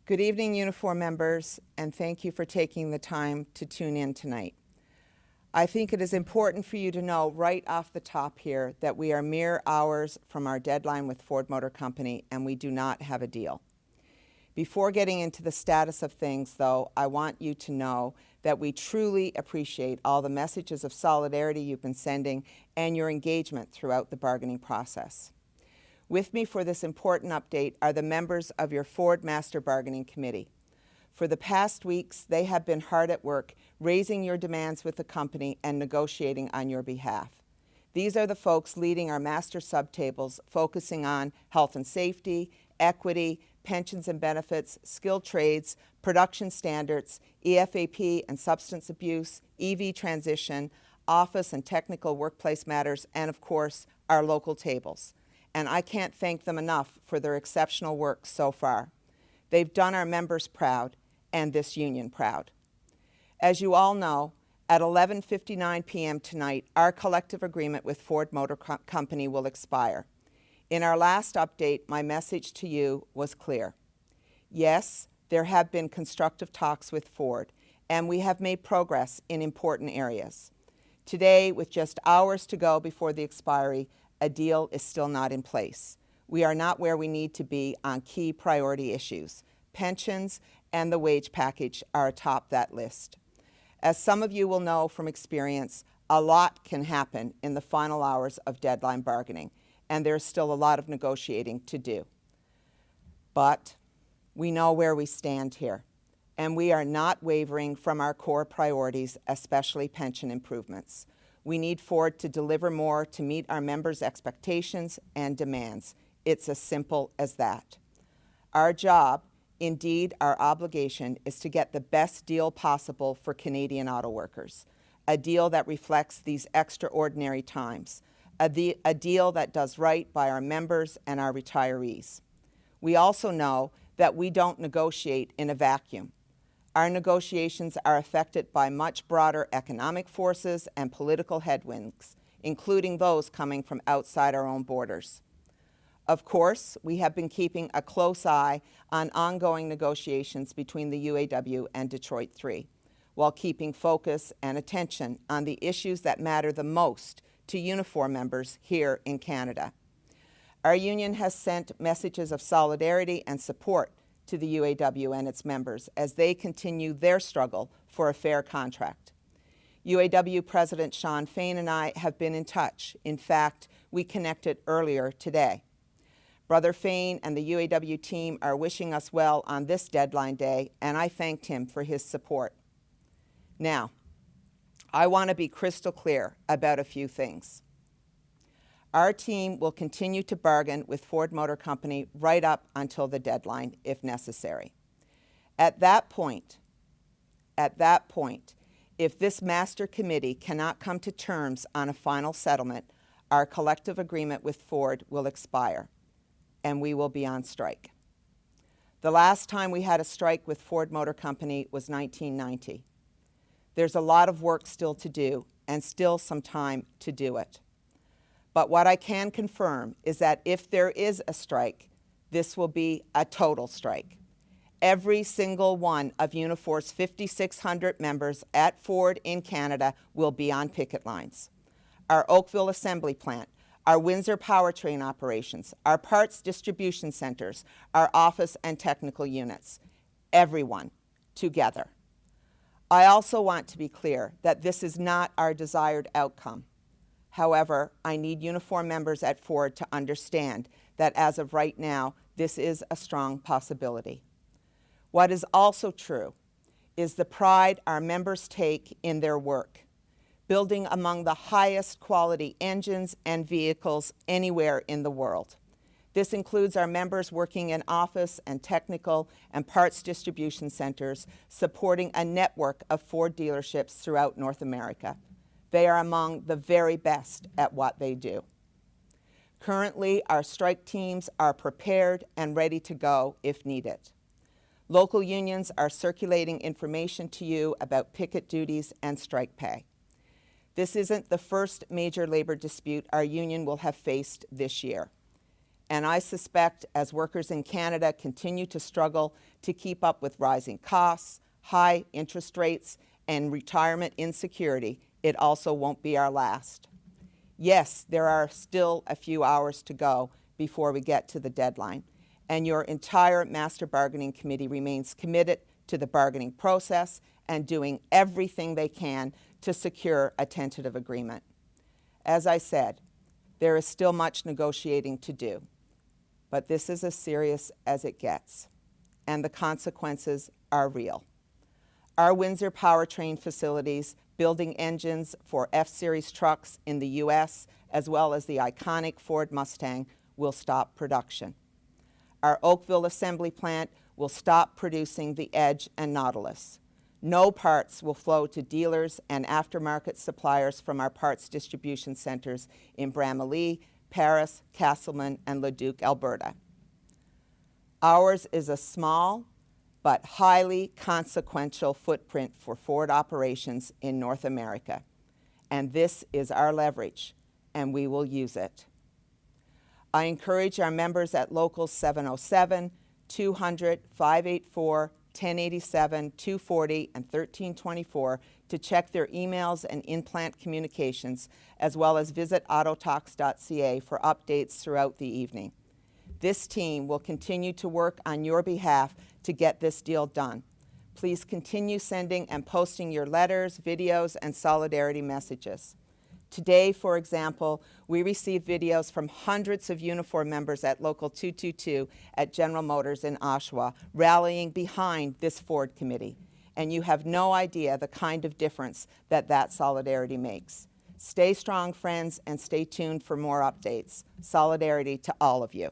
Good evening, Unifor members, and thank you for taking the time to tune in tonight. I think it is important for you to know right off the top here that we are mere hours from our deadline with Ford Motor Company and we do not have a deal. Before getting into the status of things, though, I want you to know that we truly appreciate all the messages of solidarity you've been sending and your engagement throughout the bargaining process. With me for this important update are the members of your Ford Master Bargaining Committee. For the past weeks, they have been hard at work raising your demands with the company and negotiating on your behalf. These are the folks leading our master subtables, focusing on health and safety, equity, pensions and benefits, skilled trades, production standards, EFAP and substance abuse, EV transition, office and technical workplace matters, and of course, our local tables. And I can't thank them enough for their exceptional work so far. They've done our members proud and this union proud. As you all know, at 11:59 p.m. tonight, our collective agreement with Ford Motor Company will expire. In our last update, my message to you was clear. Yes, there have been constructive talks with Ford, and we have made progress in important areas. Today, with just hours to go before the expiry, a deal is still not in place. We are not where we need to be on key priority issues. Pensions and the wage package are atop that list. As some of you will know from experience, a lot can happen in the final hours of deadline bargaining, and there's still a lot of negotiating to do. But we know where we stand here, and we are not wavering from our core priorities, especially pension improvements. We need Ford to deliver more to meet our members' expectations and demands. It's as simple as that. Our job, indeed our obligation, is to get the best deal possible for Canadian auto workers, a deal that reflects these extraordinary times, a deal that does right by our members and our retirees. We also know that we don't negotiate in a vacuum. Our negotiations are affected by much broader economic forces and political headwinds, including those coming from outside our own borders. Of course, we have been keeping a close eye on ongoing negotiations between the UAW and Detroit 3, while keeping focus and attention on the issues that matter the most to Unifor members here in Canada. Our union has sent messages of solidarity and support to the UAW and its members as they continue their struggle for a fair contract. UAW President Shawn Fain and I have been in touch. In fact, we connected earlier today. Brother Fain and the UAW team are wishing us well on this deadline day, and I thanked him for his support. Now, I want to be crystal clear about a few things. Our team will continue to bargain with Ford Motor Company right up until the deadline, if necessary. At that point, if this master committee cannot come to terms on a final settlement, our collective agreement with Ford will expire, and we will be on strike. The last time we had a strike with Ford Motor Company was 1990. There's a lot of work still to do, and still some time to do it. But what I can confirm is that if there is a strike, this will be a total strike. Every single one of Unifor's 5,600 members at Ford in Canada will be on picket lines. Our Oakville assembly plant, our Windsor powertrain operations, our parts distribution centers, our office and technical units, everyone together. I also want to be clear that this is not our desired outcome. However, I need Unifor members at Ford to understand that as of right now, this is a strong possibility. What is also true is the pride our members take in their work, building among the highest quality engines and vehicles anywhere in the world. This includes our members working in office and technical and parts distribution centers, supporting a network of Ford dealerships throughout North America. They are among the very best at what they do. Currently, our strike teams are prepared and ready to go if needed. Local unions are circulating information to you about picket duties and strike pay. This isn't the first major labor dispute our union will have faced this year. And I suspect as workers in Canada continue to struggle to keep up with rising costs, high interest rates, and retirement insecurity, it also won't be our last. Yes, there are still a few hours to go before we get to the deadline, and your entire Master Bargaining Committee remains committed to the bargaining process and doing everything they can to secure a tentative agreement. As I said, there is still much negotiating to do, but this is as serious as it gets, and the consequences are real. Our Windsor powertrain facilities, building engines for F-Series trucks in the U.S., as well as the iconic Ford Mustang, will stop production. Our Oakville assembly plant will stop producing the Edge and Nautilus. No parts will flow to dealers and aftermarket suppliers from our parts distribution centers in Bramalea, Paris, Castleman, and Leduc, Alberta. Ours is a small but highly consequential footprint for Ford operations in North America. And this is our leverage, and we will use it. I encourage our members at Local 707, 200, 584, 1087, 240, and 1324 to check their emails and in-plant communications, as well as visit AutoTalks.ca for updates throughout the evening. This team will continue to work on your behalf to get this deal done. Please continue sending and posting your letters, videos, and solidarity messages. Today, for example, we received videos from hundreds of Unifor members at Local 222 at General Motors in Oshawa rallying behind this Ford committee. And you have no idea the kind of difference that solidarity makes. Stay strong, friends, and stay tuned for more updates. Solidarity to all of you.